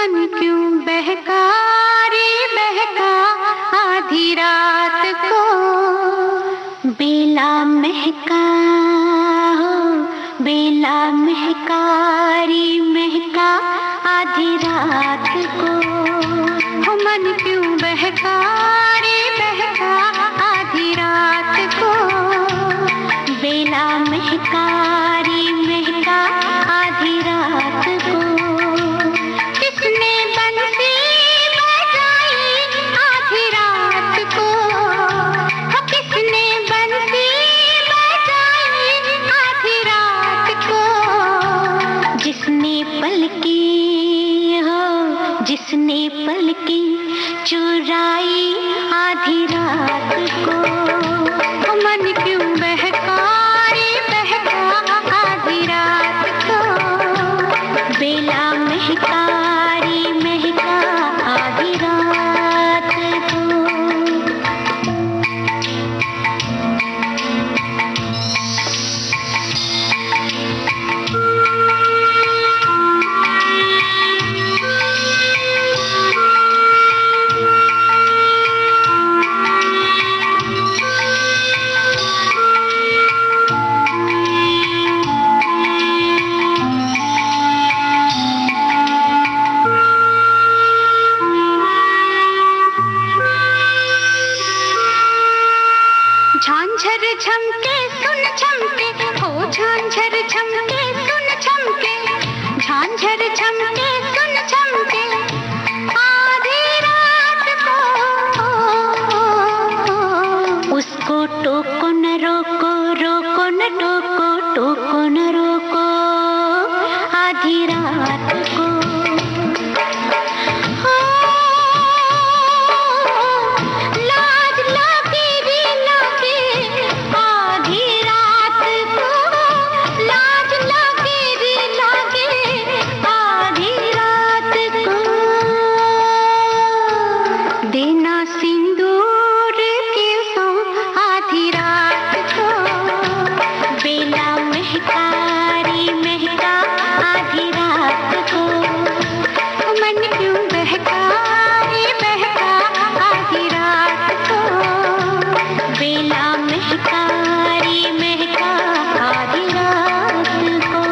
मन क्यों बहका रे बहका आधी रात को। बेला महका हो बेला महका रे महका आधी रात को। हो मन क्यों बहका रे बहका आधी रात को। बेला महका रे महका आधी रात को। किसने बंसी बजाई आधी रात को। हो किसने बंसी बजाई आधी रात को। जिसने पलकी हो जिसने पलकी चुराई आधी रात को। हो मन क्यों बहका रे बहका आधी रात को। बेला महका रे महका आधी रात को। झांझर झमके सुन झमके हो झांझर झमके सुन झमके। झांझर झमके सुन झमके आधी रात को। उसको टोको न रोको रोको न टोको टोको न रोको आधी रात को। देना सिंदूर के सो आधी रात को। बेला महका रे महका आधी रात को। मन क्यों बहका रे बहका आधी रात को। बेला महका रे महका आधी रात को।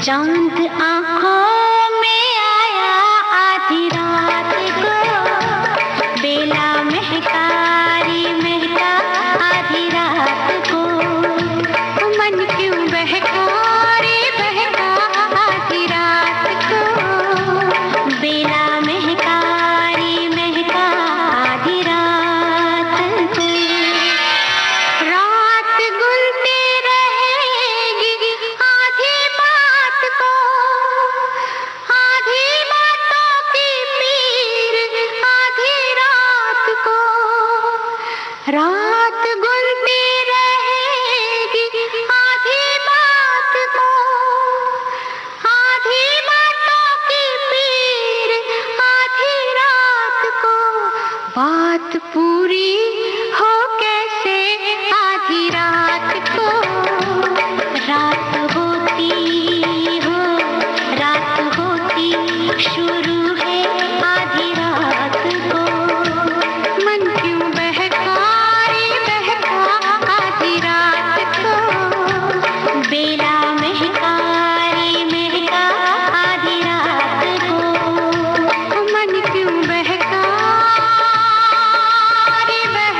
चांद आँखों में आया आधी रात को। बेला महका रे महका आधी रात को। मन क्यों बहका रे बहका आधी रात को। बेला महका रे महका आधी रात को। रात गुलती रहेगी आधी बात को। आधी बातों की पीर आधी रात को। रात गुलती रहेगी आधी बात को। आधी बातों की पीर आधी रात को। बात पूरी हो कैसे आधी रात को। रात होती हो रात होती शुरू है आधी रात को। मन क्यों बहका रे बहका आधी रात को। बेला महका रे महका आधी रात को। मन क्यों बहका रे बहका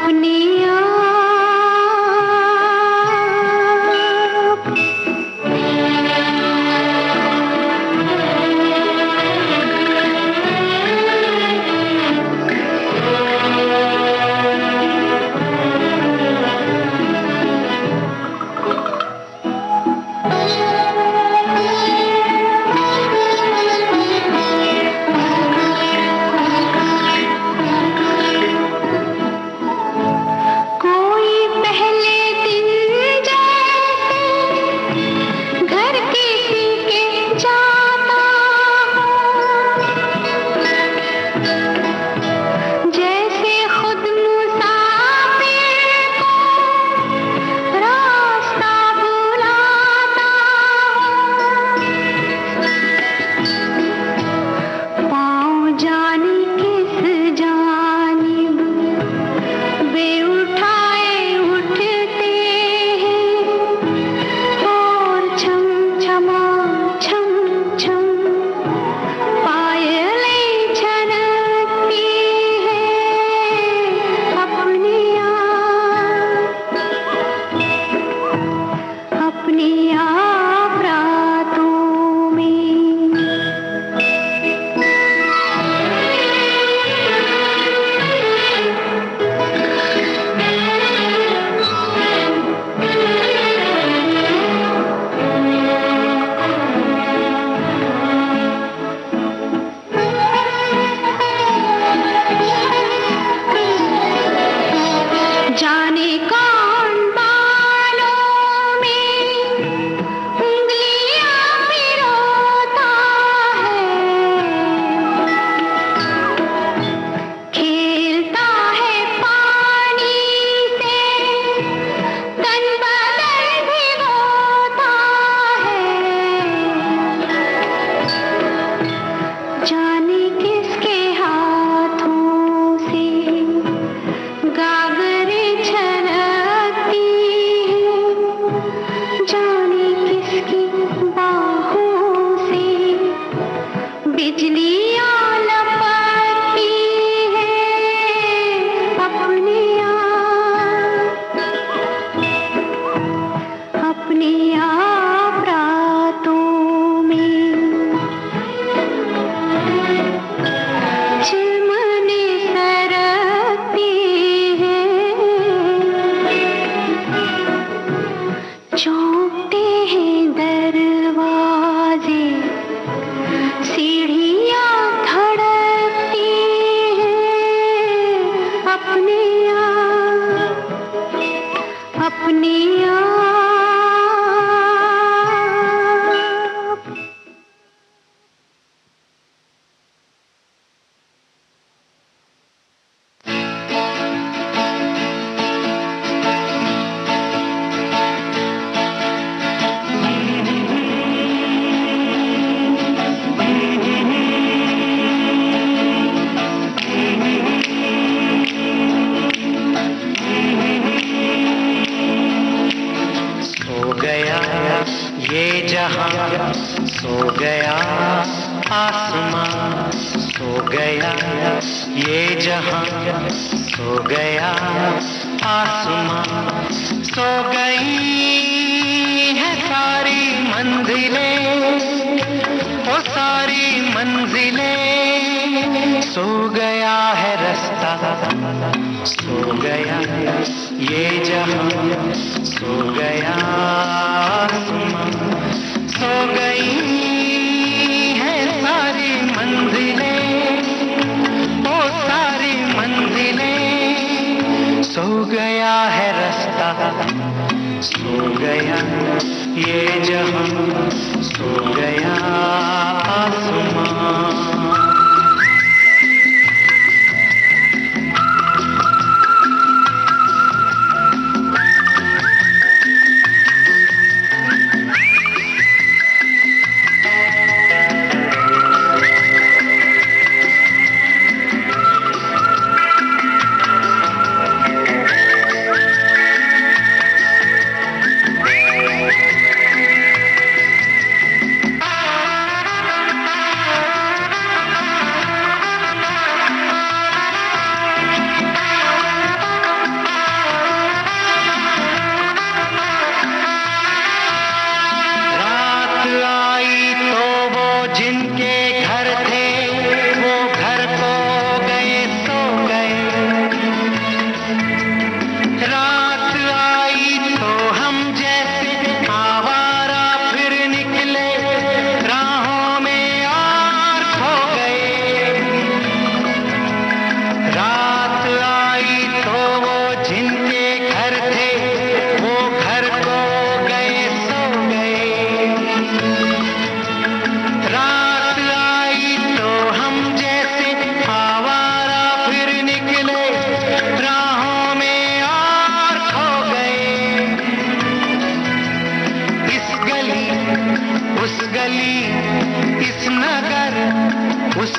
अपने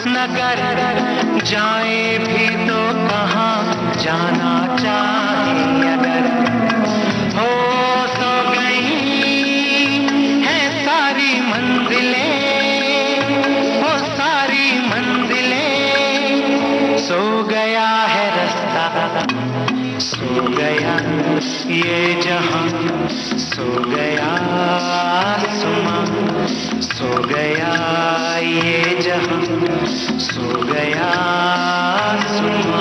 न कर जाए भी तो कहाँ जाना चाहे अगर हो सो गई है सारी मंजिलें, हो सारी मंजिलें, सो गया है रास्ता, सो गया ये जहां, सो गया आसमां, सो गया ये जहां, सो गया आसमां।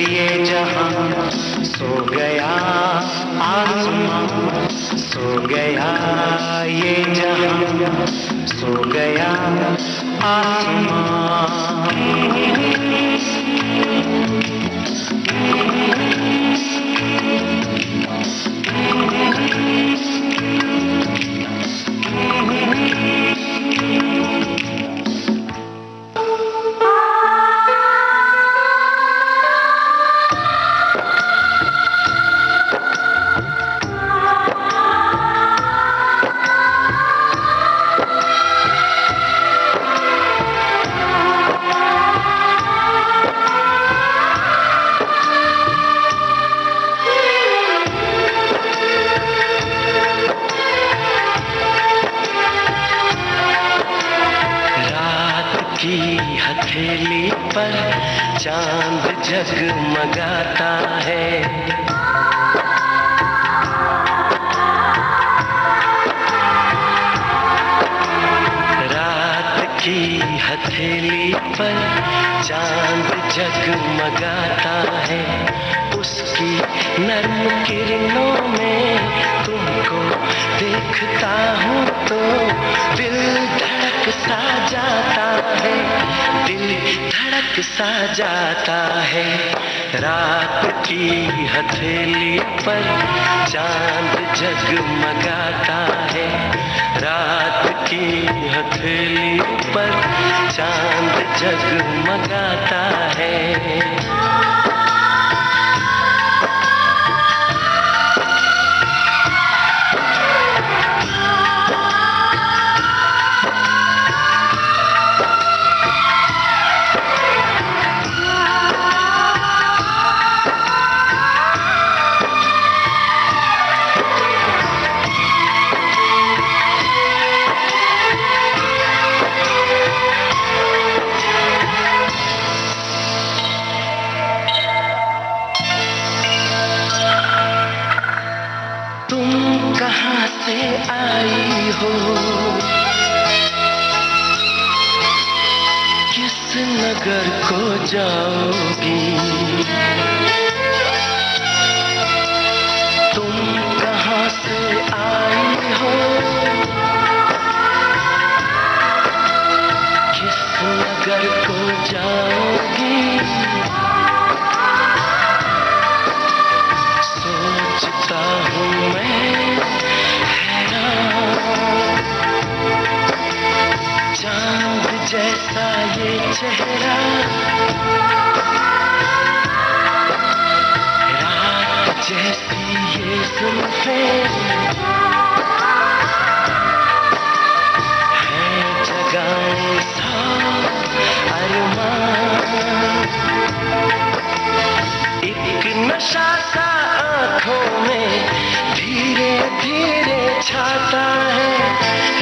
ये जहां, सो गया आसमां, सो गया ये जहां, सो गया आसमां। की हथेली पर चांद जगमगाता है, रात की हथेली पर चांद जगमगाता है, उसकी नर्म किरणों में तुमको देखता हूँ तो दिल धड़क सा जाता है, दिल धड़क सा जाता है। रात की हथेली पर चांद जगमगाता है, रात की हथेली पर चांद जगमगाता है। नगर को जाओगी, तुम कहाँ से आई हो, किस नगर को जाओगी, सोचता हूँ मैं हैरान। चांद जैसा ये चेहरा, रात जैसी ये जुल्फें, है जगाए सा अरमान। एक नशा सा आँखों में धीरे धीरे छाता है,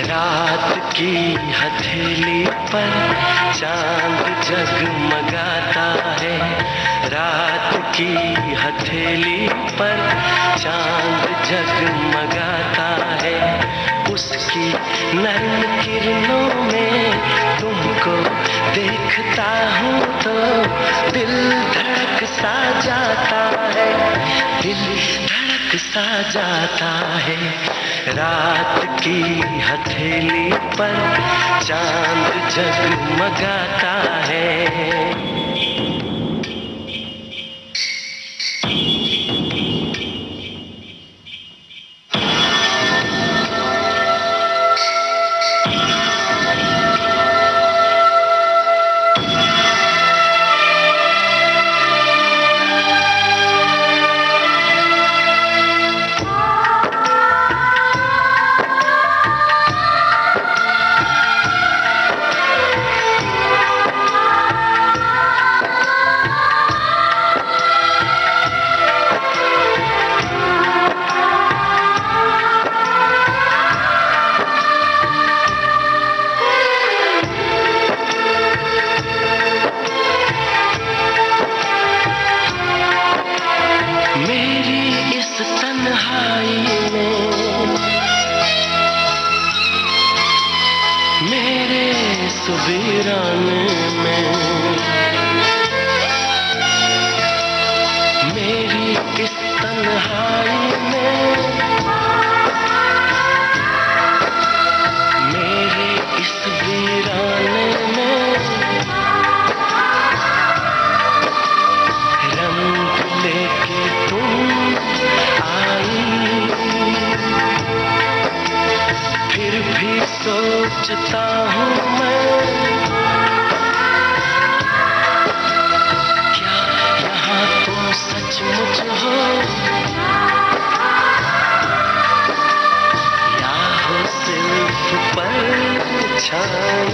रात की हथेली पर चांद जगमगाता है, रात की हथेली पर चांद जगमगाता है। उसकी नर्म किरणों में तुमको देखता हूँ तो दिल धड़क सा जाता है, दिल धड़क सा जाता है। रात की हथेली पर चांद जगमगाता है। वीराने में मेरी इस तन्हाई में, मेरे इस वीराने में रंग लेके तुम आई, फिर भी सोचता हूँ मैं सचमुच हो या हो सिर्फ परछाई।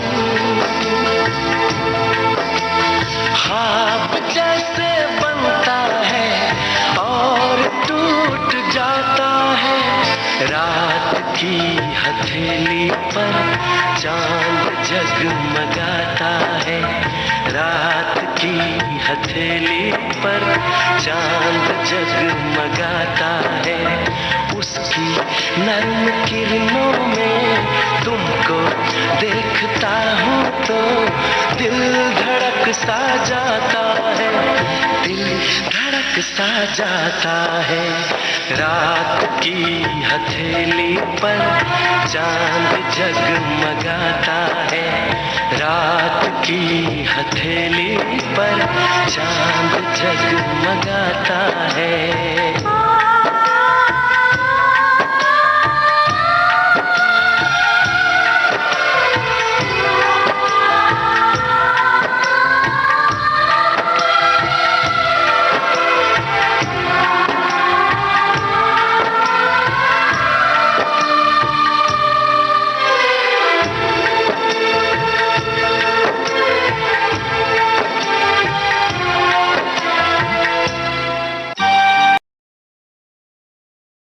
ख्वाब जैसे बनता है और टूट जाता है, रात की हथेली पर चांद जगमगाता है, रात की हथेली पर चांद जगमगाता है। उसकी नर्म किरणों में तुमको देखता हूँ तो दिल धड़क सा जाता है, दिल धड़क सा जाता है। रात की हथेली पर चांद जगमगाता है, रात की हथेली पर चांद जगमगाता है।